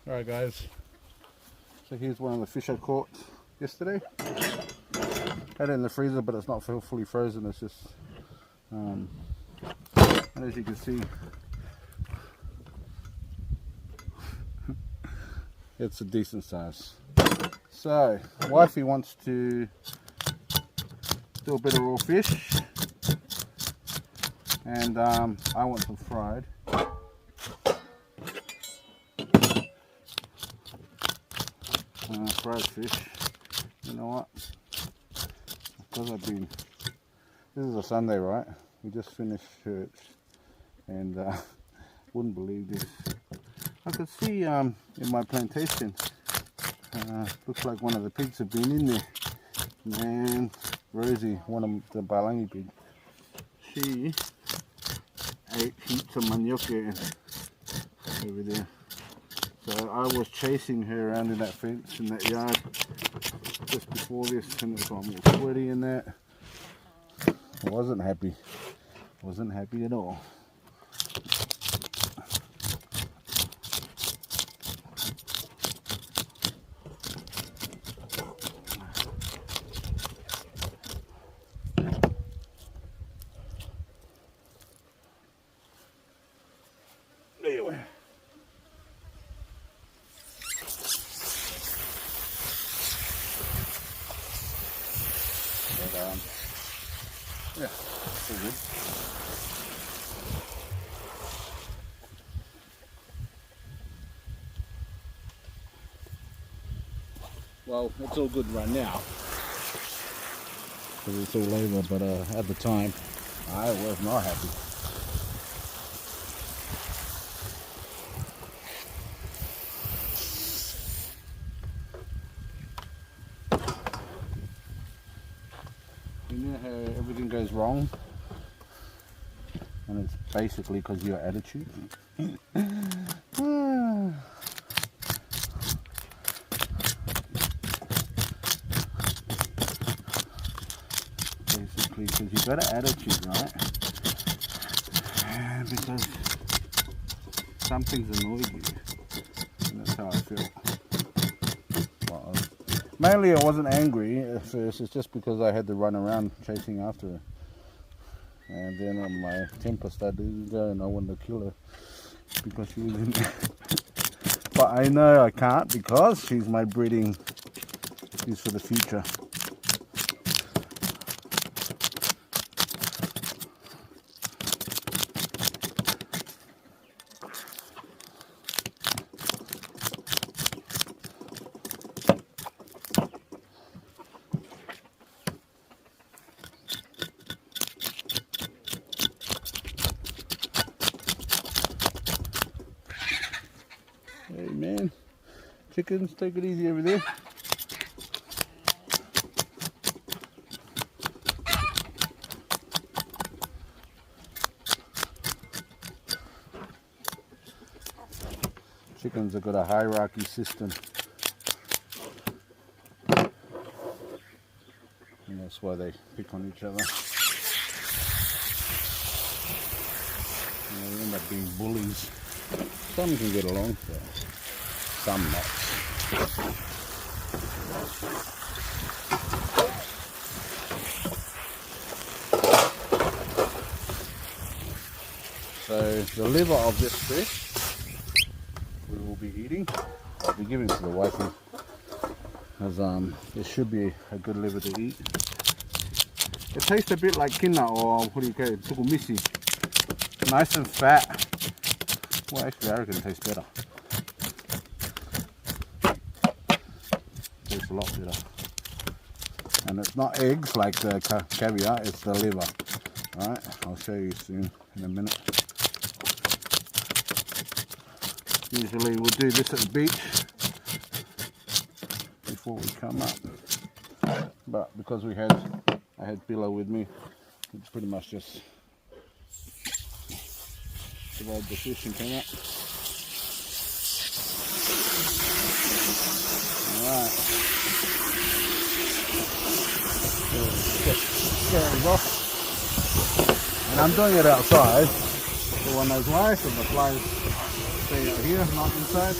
Alright guys, so here's one of the fish I caught yesterday. Had it in the freezer, but it's not fully frozen, it's just and as you can see, it's a decent size. So wifey wants to do a bit of raw fish, and I want some fried. Fried fish. You know what? Because this is a Sunday, right? We just finished church, and wouldn't believe this. I could see in my plantation, looks like one of the pigs have been in there. Man, Rosie, one of the balangi pigs, she ate heaps of manioke over there. So I was chasing her around in that fence, in that yard, just before this, and it was all sweaty and that. I wasn't happy. Wasn't happy at all. Anyway. Yeah, so good. Well, it's all good right now because it's all over, but at the time I was not happy. You know how everything goes wrong, and it's basically because of your attitude. Basically because you've got an attitude, right? And because something's annoyed you, and that's how I feel. Well, mainly I wasn't angry at first, it's just because I had to run around chasing after her. And then my temper started to go and I wanted to kill her because she was in there. But I know I can't because she's my breeding, she's for the future. Hey man, chickens, take it easy over there. Chickens have got a hierarchy system, and that's why they pick on each other. And they end up being bullies. Some can get along, but some not. So the liver of this fish we will be eating. I'll be giving to the wifey, because it should be a good liver to eat. It tastes a bit like kina, or what do you call it, tukumisi. Nice and fat. Well, actually, I reckon it tastes better. Tastes a lot better. And it's not eggs like the caviar, it's the liver. Alright, I'll show you soon in a minute. Usually we'll do this at the beach before we come up. But because I had Pillow with me, it's pretty much just divide the fish and come up. Alright. Get off. And I'm doing it outside. Everyone knows why, so the flies stay out here, not inside.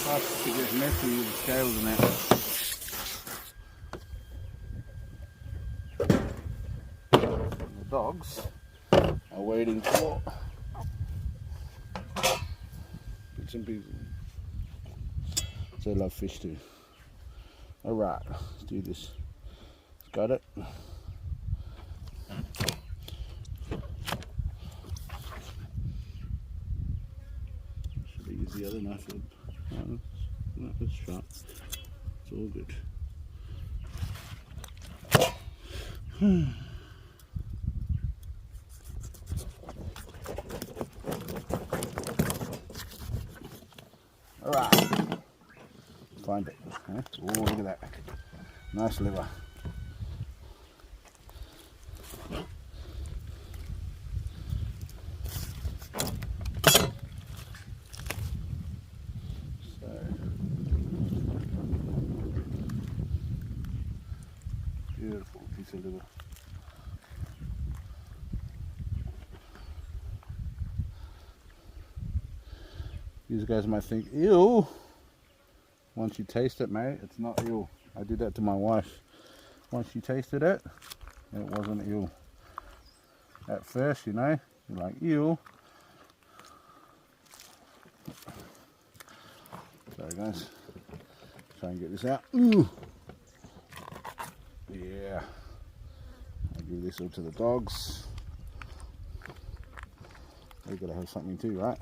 Plus it gets messy with the scales and that. And the dogs are waiting for bits and pieces. They love fish too. Alright, let's do this. Got it. Should I use the other knife? No, it's sharp. It's all good. Alright. Find it. Oh, look at that. Nice liver. Beautiful piece of liver. These guys might think, ew. Once you taste it, mate, it's not ew. I did that to my wife. Once you tasted it, it wasn't ew. At first, you know, you're like, ew. Sorry guys. Try and get this out. Ooh. Yeah. I'll give this all to the dogs. They gotta have something too, right?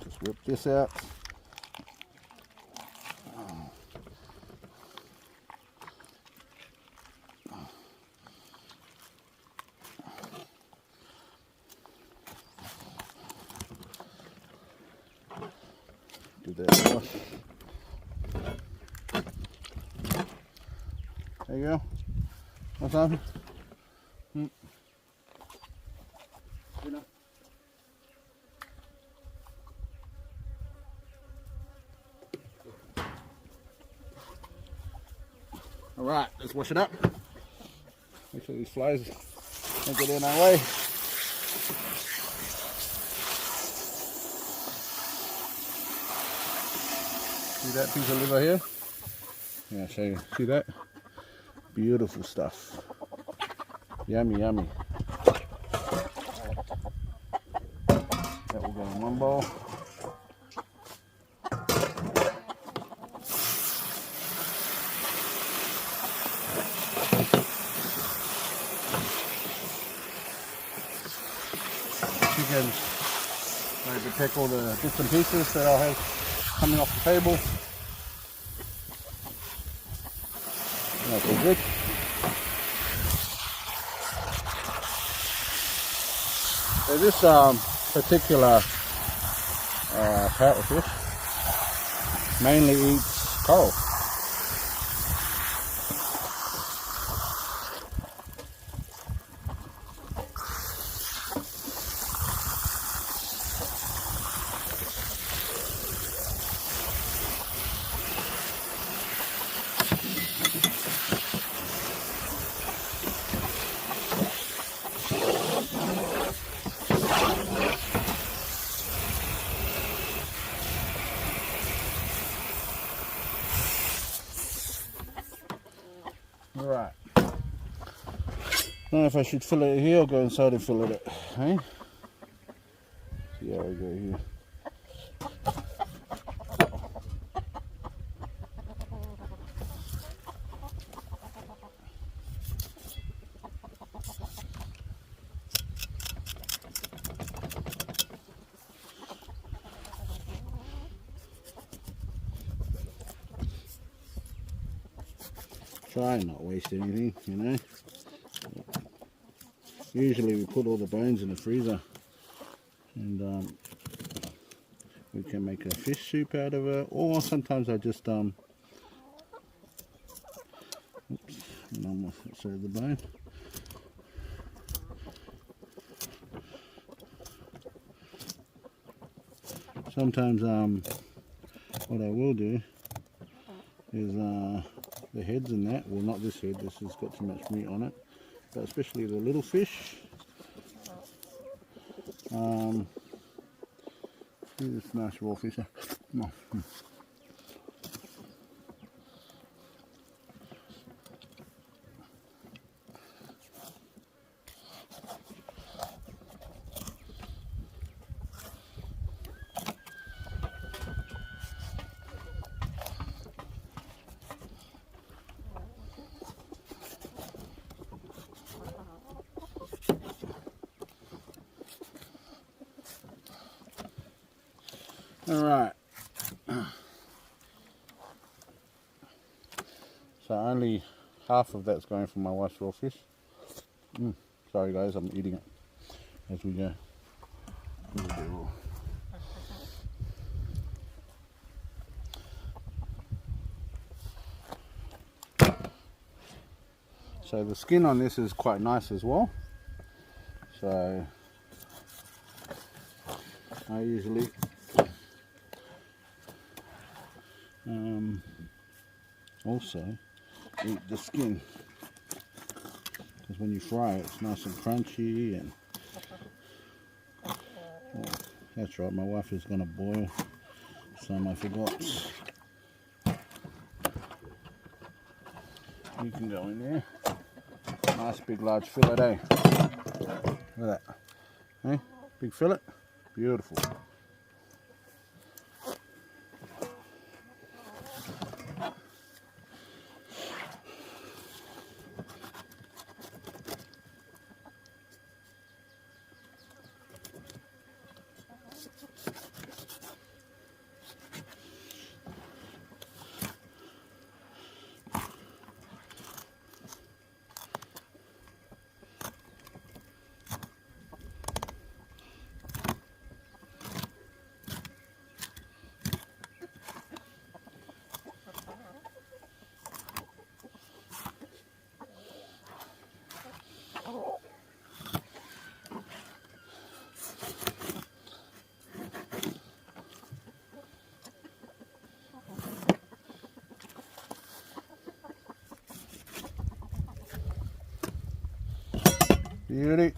Just whip this out. Do that wash. There you go. What's up? Dinner. Alright, let's wash it up. Make sure these flies don't get in our way. See that piece of liver here? Yeah, I'll show you. See that? Beautiful stuff. Yummy, yummy. That will go in one bowl. Chickens, I protect all the bits and pieces that I'll have coming off the table. That's all good. So this particular parrotfish mainly eats coral. Right. I don't know if I should fillet it here or go inside and fillet it. Hey? See how I go here. Try and not waste anything, you know. Usually we put all the bones in the freezer and we can make a fish soup out of it, or sometimes I just oops, and almost outside the bone. Sometimes what I will do is the heads in that, well not this head, this has got too much meat on it, but especially the little fish, Here's a nice raw fish. Oh. All right. So only half of that's going for my wife's raw fish. Sorry guys, I'm eating it as we go. So the skin on this is quite nice as well. So I usually also eat the skin, because when you fry it, it's nice and crunchy. And oh, that's right, my wife is going to boil some, I forgot. You can go in there. Nice big large fillet, eh? Look at that. Hey, big fillet, beautiful. Beauty.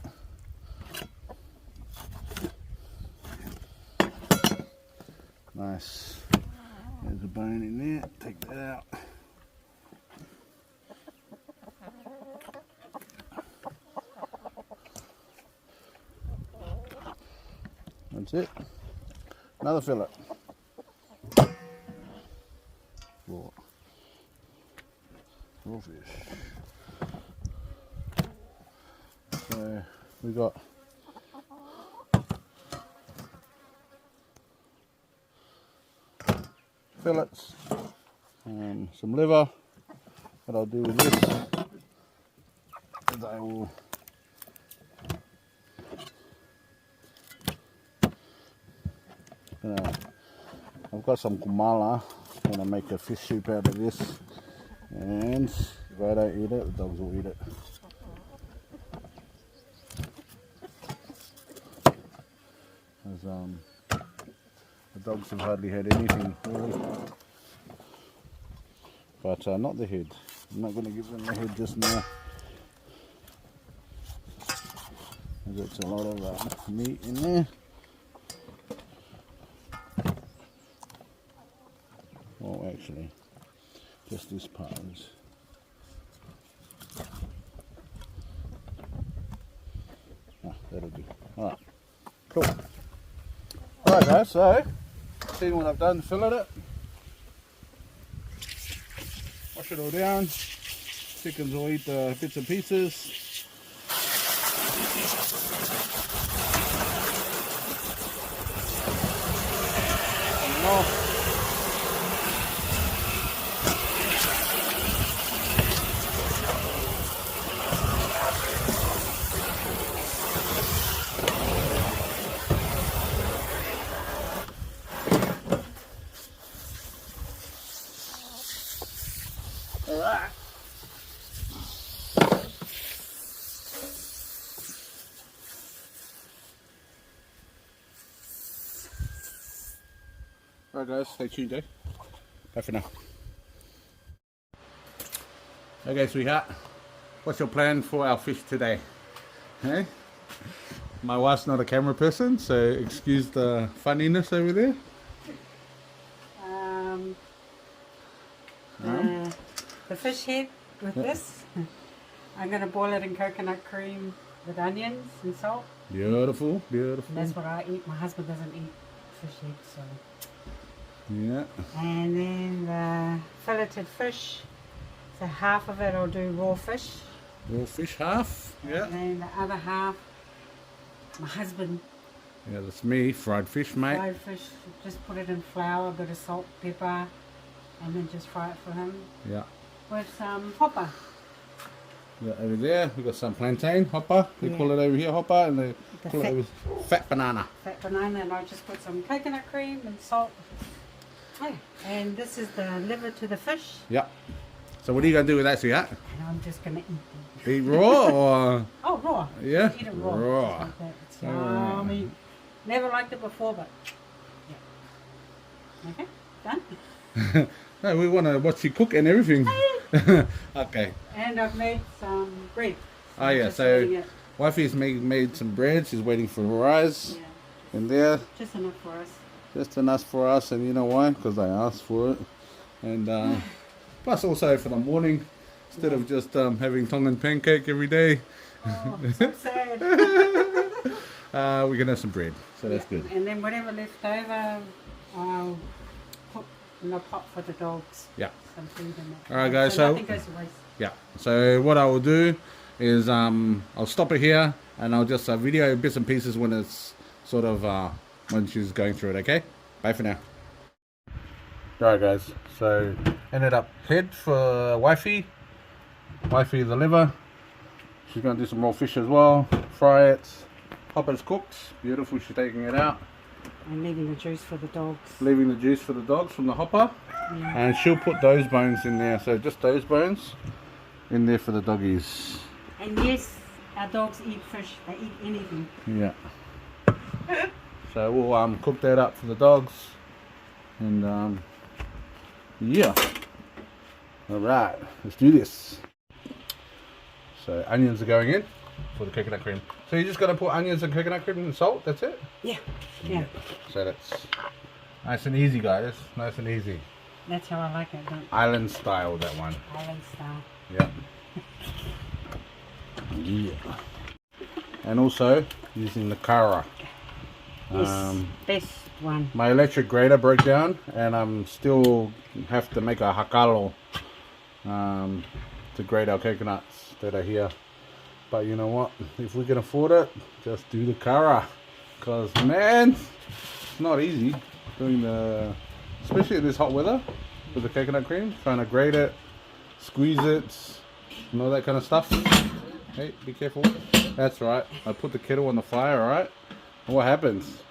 Nice. There's a bone in there. Take that out. That's it. Another fillet. Raw fish. So we got fillets and some liver. What I'll do with this is I will I've got some kumala. I'm gonna make a fish soup out of this, and if I don't eat it, the dogs will eat it. The dogs have hardly had anything really, but not the head. I'm not going to give them the head just now, as it's a lot of meat in there. Well, actually, just this part is. That'll do. Alright, cool. Alright guys, so see what I've done, fillet it, wash it all down, chickens will eat the bits and pieces. And off. Alright guys, stay tuned, eh? Bye for now. Okay, sweetheart, what's your plan for our fish today? Hey? My wife's not a camera person, so excuse the funniness over there. The fish head with this. I'm going to boil it in coconut cream with onions and salt. Beautiful, beautiful. And that's what I eat. My husband doesn't eat fish head, so. Yeah. And then the filleted fish. So half of it I'll do raw fish. Raw fish half, yeah. And then the other half, my husband. Yeah, that's me, fried fish, mate. Fried fish, just put it in flour, a bit of salt, pepper, and then just fry it for him. Yeah. With some hopper. Yeah, over there we've got some plantain hopper. They call it over here hopper, and they call it over fat banana. Fat banana, and I'll just put some coconut cream and salt. Oh, and this is the liver to the fish. Yeah. So what are you going to do with that, Sia? And I'm just going to eat them. Eat raw or? Oh, raw. Yeah? Eat it raw. Raw. Like that. It's yummy. Never liked it before, but yeah. Okay, done? No, we want to watch you cook and everything. Okay. And I've made some bread. Oh yeah, so wifey's made some bread. She's waiting for her eyes. Yeah. In there. Just enough for us. Just enough for us, and you know why? Because I asked for it. And plus also for the morning, instead of just having Tongan pancake every day. Oh, so sad. We can have some bread, so that's good. And then whatever left over, I'll put in a pot for the dogs. Yeah. Some food in it. Alright guys, so nothing goes to waste. Yeah. So what I will do is I'll stop it here, and I'll just video bits and pieces when it's sort of when she's going through it. Okay. Bye for now. Alright guys. So ended up head for wifey. Wifey the liver. She's gonna do some raw fish as well. Fry it. Hopper's cooked. Beautiful. She's taking it out. And leaving the juice for the dogs. Leaving the juice for the dogs from the hopper. Yeah. And she'll put those bones in there. So just those bones in there for the doggies. And yes, our dogs eat fish. They eat anything. Yeah. So we'll cook that up for the dogs. And yeah. Alright. Let's do this. So onions are going in for the coconut cream. So you're just going to put onions and coconut cream and salt, that's it? Yeah. Yeah. So that's nice and easy, guys. Nice and easy. That's how I like it, don't Island style, that one. Island style. Yeah. Yeah. And also using the kara. Yes, best one. My electric grater broke down, and I'm still have to make a hakalo to grate our coconuts that are here. But you know what? If we can afford it, just do the kara. Because man, it's not easy doing especially in this hot weather with the coconut cream. Trying to grate it, squeeze it, and all that kind of stuff. Hey, be careful. That's right. I put the kettle on the fire, alright? And what happens?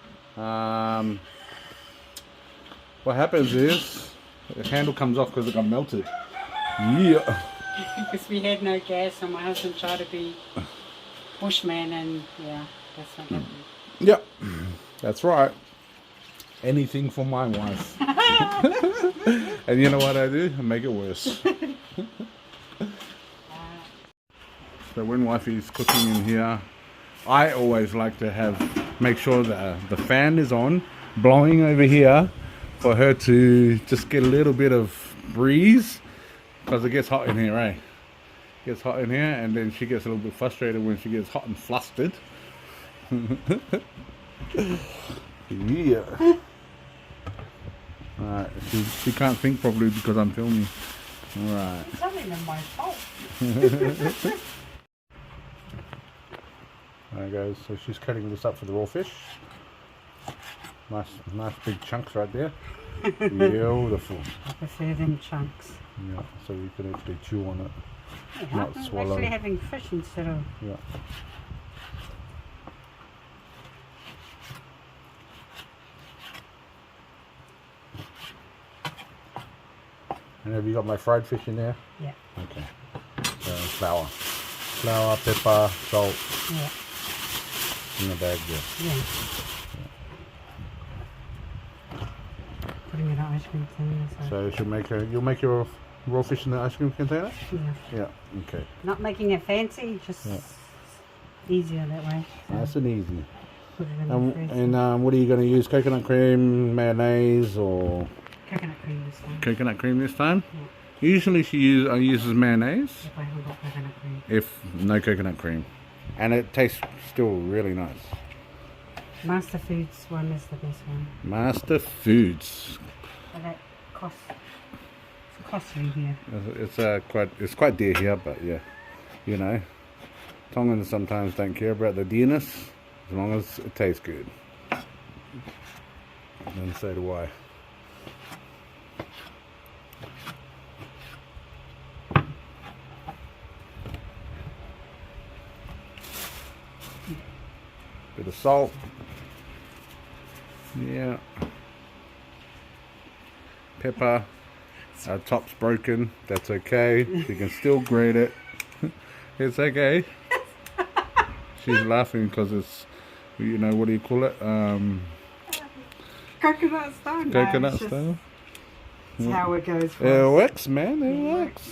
What happens is the handle comes off because it got melted. Yeah. Because we had no gas, and my husband tried to be bushman, and yeah, that's not happening. Yep, that's right. Anything for my wife. And you know what I do? I make it worse. So when wifey's cooking in here, I always like to make sure that the fan is on, blowing over here, for her to just get a little bit of breeze, because it gets hot in here, eh? It gets hot in here, and then she gets a little bit frustrated when she gets hot and flustered. Yeah. Alright, she can't think properly because I'm filming. Alright. It's not even my fault. Alright guys, so she's cutting this up for the raw fish. Nice big chunks right there. Beautiful. I prefer them chunks. Yeah, so you can actually chew on it. Yeah, Not I'm swallow. actually having fish instead of... Yeah. And have you got my fried fish in there? Yeah. Okay. So flour, pepper, salt. Yeah. In the bag there. Yeah. Putting it in an ice cream container. So you'll make your raw fish in the ice cream container? Yeah. Yeah. Okay. Not making it fancy, just easier that way. So Nice and easy. put it in the freezer. And what are you going to use? Coconut cream, mayonnaise, or Coconut cream this time. coconut cream this time? Yeah. Usually she uses mayonnaise If I haven't got coconut cream. if no coconut cream. And it tastes still really nice. Master Foods one is the best one. Master Foods. But that it's costly here. It's quite dear here, but yeah, you know, Tongans sometimes don't care about the dearness as long as it tastes good. And so do I. Bit of salt. Yeah. Pepper. Our top's broken. That's okay. You can still grate it. It's okay. She's laughing because it's, you know, what do you call it? Coconut style? No, Coconut it's just- style. It's how it goes for It us. works, man. It works.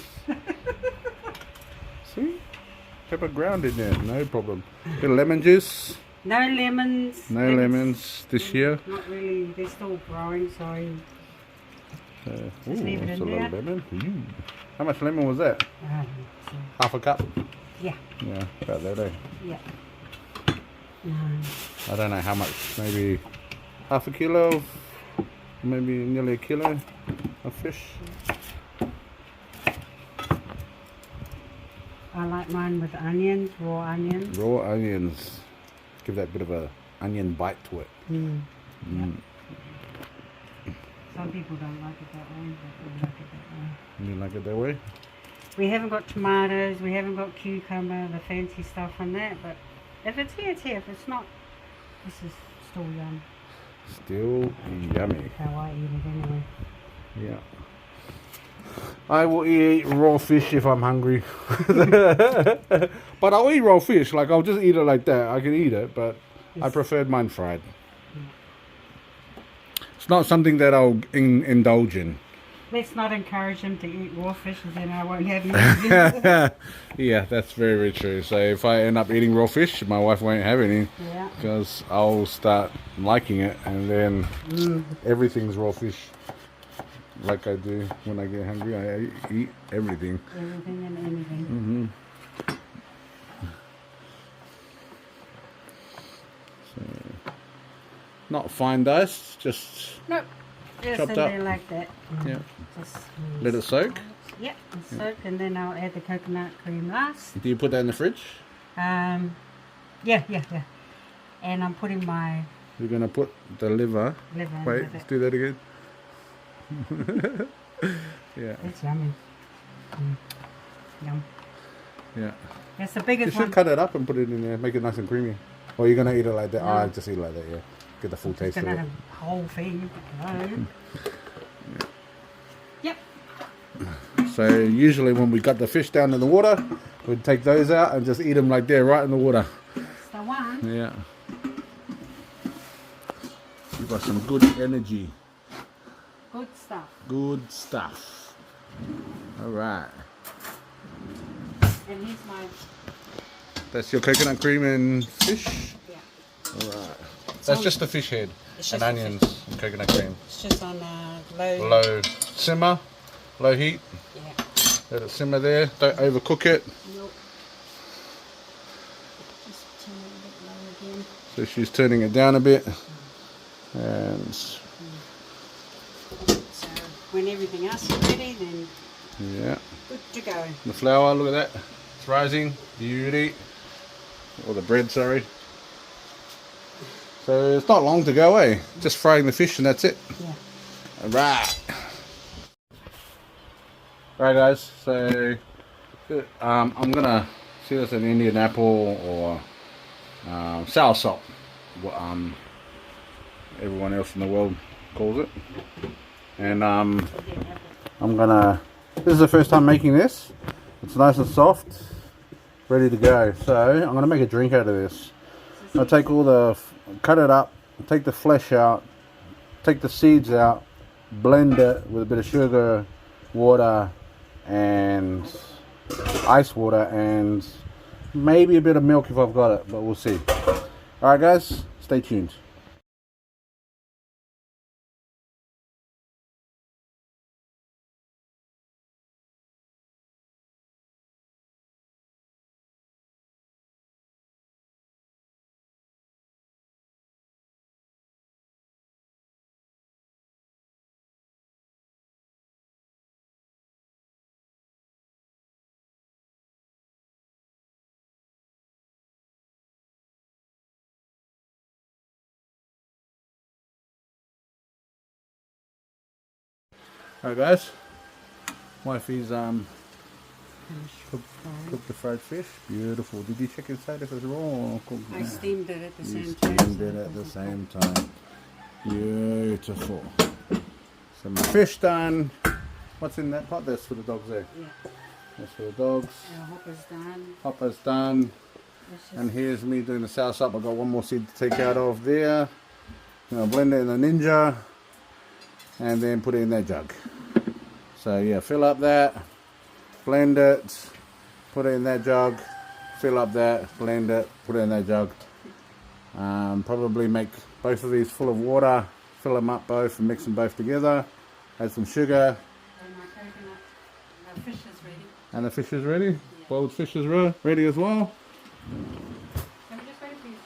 See? Pepper ground in there. No problem. Bit of lemon juice. No lemons. No lemons this year. Not really. They're still growing, so Ooh, leave it that's in a lot of there. lemon. Ooh. How much lemon was that? so, Half a cup? yeah, Yeah, about that, eh? yeah. I don't know how much. Maybe half a kilo, maybe nearly a kilo of fish. I like mine with onions, raw onions. Raw onions. Give that bit of a onion bite to it. Mm. Mm. Some people don't like it that way, but we like it that way. You like it that way? We haven't got tomatoes, we haven't got cucumber, the fancy stuff on that, but if it's here, it's here. If it's not, this is still yum. Still yummy. How I eat it anyway. Yeah. I will eat raw fish if I'm hungry. But I'll eat raw fish. Like, I'll just eat it like that. I can eat it, but I preferred mine fried. It's not something that I'll indulge in. Let's not encourage him to eat raw fish, and then I won't have any. Yeah, that's very, very true. So if I end up eating raw fish, my wife won't have any. Yeah. Because I'll start liking it, and then everything's raw fish. Like I do when I get hungry, I eat everything. Everything and anything. So, not fine diced, just Nope. Just Chopped in up. there like that. yeah. Just Let it soak. Yep, soak, and then I'll add the coconut cream last. Do you put that in the fridge? Yeah. And I'm putting my You're gonna put the liver. liver in Wait, with let's it. do that again. Yeah, It's yummy. Yum. yeah. That's the You biggest should one. cut it up and put it in there, make it nice and creamy. Or you're gonna eat it like that? No. I just eat it like that. Yeah, get the full Just taste of gonna it. have a whole thing. No. Yep. So usually when we got the fish down in the water, we'd take those out and just eat them like they're right in the water. That's the one. Yeah. You've got some good energy. Good stuff. Good stuff. All right. And here's my That's your coconut cream and fish. yeah. All right. That's just the fish head It's and just the onions and coconut cream. It's just on low. Low simmer, low heat. Yeah. Let it simmer there. Don't overcook it. Nope. Just turn it a bit low again. So she's turning it down a bit. And So when everything else is ready, then yeah, good to go. the flour, look at that. It's rising. Beauty. Or the bread, sorry. So it's not long to go, eh? Just frying the fish and that's it. Yeah. Alright. Right guys, so I'm gonna see this an Indian apple or sour salt. What everyone else in the world calls it. And I'm gonna, this is the first time making this. It's nice and soft, ready to go. So I'm gonna make a drink out of this. I'll take all the, cut it up, take the flesh out, take the seeds out, blend it with a bit of sugar, water and ice water, and Maybe a bit of milk if I've got it, but we'll see. Alright guys, stay tuned. Alright guys, wifey's cooked the fried fish. Beautiful. Did you check inside if it's raw or cooked? I steamed it at the same time. Steamed it at the same time. Beautiful. So my fish done. What's in that pot? That's for the dogs there. Yeah. That's for the dogs. Our hopper's done. Hopper's done. And here's me doing the sour up. I've got one more seed to take out of there. Blend it in the Ninja. And then put it in that jug. So yeah, fill up that. Blend it. Put it in that jug. Fill up that. Blend it. Put it in that jug. Probably make both of these full of water. Fill them up both and mix them both together. Add some sugar. And my coconut. The fish is ready. And the fish is ready. Yeah. Boiled fish is ready as well. I'm just waiting for your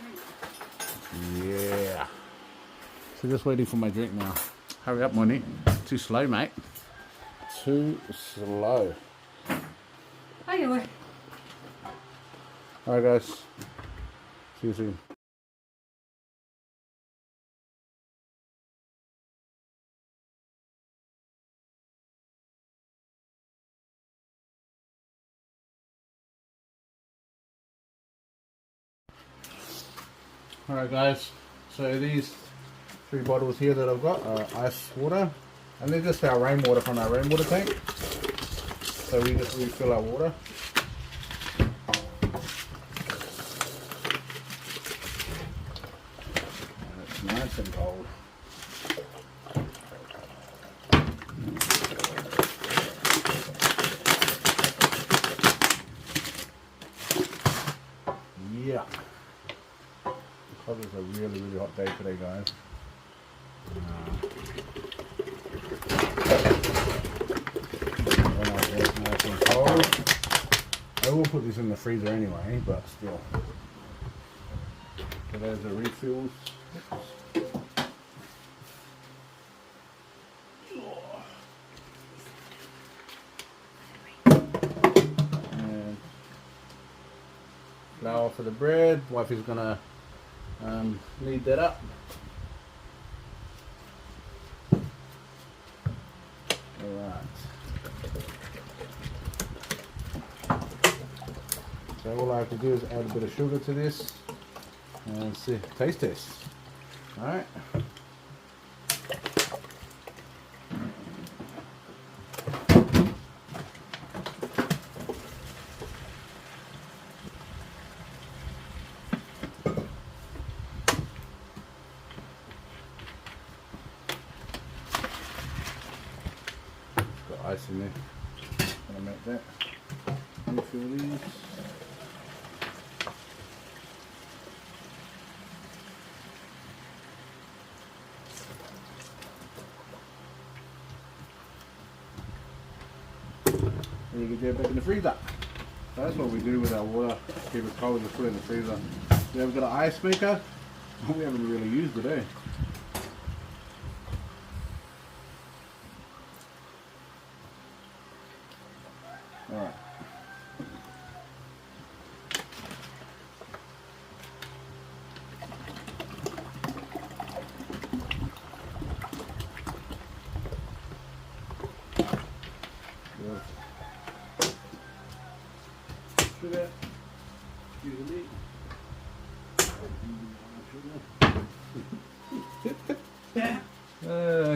drink. Yeah. So just waiting for my drink now. Hurry up, Moni. Too slow, mate. Too slow. Anyway. Alright guys. See you soon. Alright guys, so these 3 bottles here that I've got are ice water, and they're just our rainwater from our rainwater tank. So we just refill our water. And it's nice and cold. Yeah. Because it's a really, really hot day today, guys. When I get nice and cold, I will put this in the freezer anyway, but still. So there's the refills. And flour for the bread. Wifey's gonna knead that up. Alright. So all I have to do is add a bit of sugar to this and see taste test. Alright. Ice in there. Gonna make that. Refill these. And you can get it back in the freezer. So that's what we do with our water. Keep it cold and put it in the freezer. We have got an ice maker. We haven't really used it, eh? Alright. Sugar. Usually.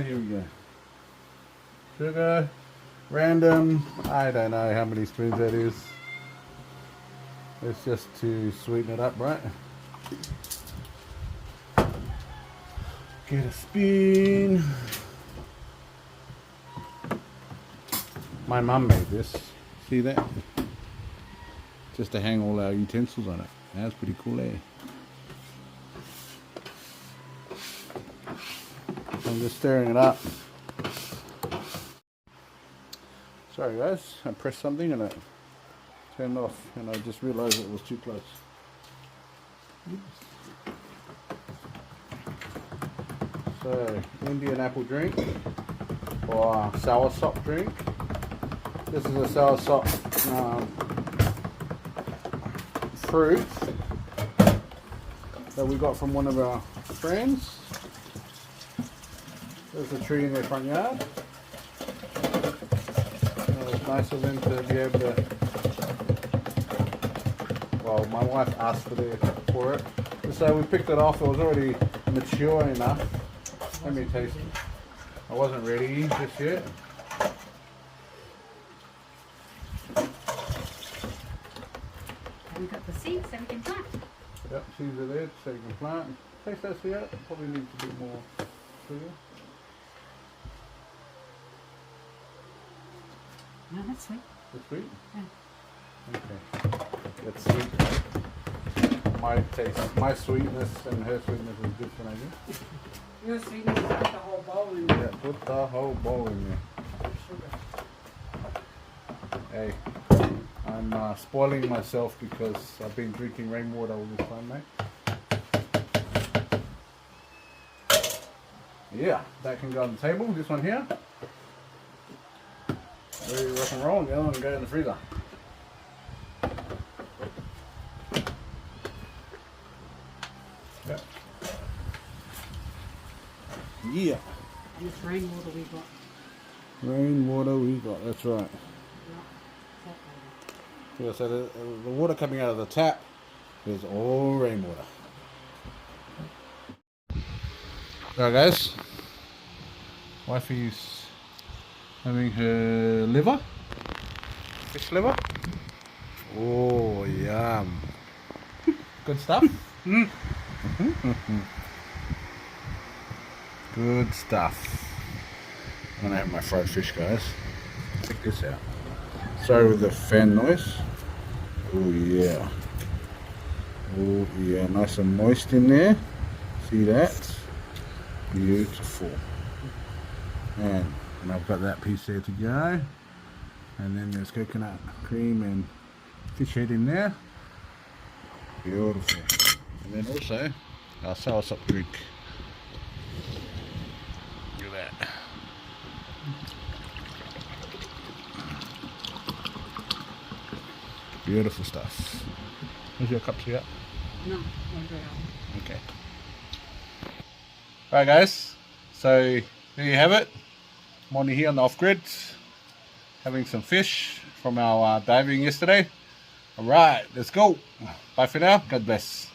Here we go. Sugar. Random, I don't know how many spoons that is. It's just to sweeten it up, right? Get a spoon. My mum made this. See that? just to hang all our utensils on it. That's pretty cool, eh? I'm just stirring it up. Sorry guys, I pressed something and it turned off and I just realised it was too close. Oops. So, Indian apple drink or sour sop drink. This is a sour sop fruit that we got from one of our friends. There's a tree in their front yard. It's nice of them to be able to, well, my wife asked for it. So we picked it off, it was already mature enough. Let me taste it. I wasn't ready just yet. And we've got the seeds so we can plant. Yep, seeds are there so you can plant. Taste that sweet out, probably needs a bit more sugar. No, that's sweet. That's sweet? Yeah. Okay. That's sweet. My taste, my sweetness and her sweetness is different, I guess. Your sweetness is put the whole bowl in Yeah, put the whole bowl in there. Hey, I'm spoiling myself because I've been drinking rainwater all this time, mate. Yeah, that can go on the table. This one here. Very rock and roll. The other one can go in the freezer. Yep. Yeah. And it's rainwater we got. Rainwater we got, that's right. Yeah, Yeah, so the water coming out of the tap is all rainwater. Alright guys, wifey's having her liver, fish liver. Oh yum. Good stuff? Good stuff. I'm gonna have my fried fish, guys. Check this out. Sorry with the fan noise. Oh yeah. Oh yeah, nice and moist in there. See that? Beautiful. And I've got that piece there to go. And then there's coconut cream and fish head in there. Beautiful. And then also our sour sop drink. Look at that. Beautiful stuff. Where's your cups here? No, we're Okay. Alright guys, so there you have it. Monty here on the off-grid, having some fish from our diving yesterday. Alright, let's go. Bye for now. God bless.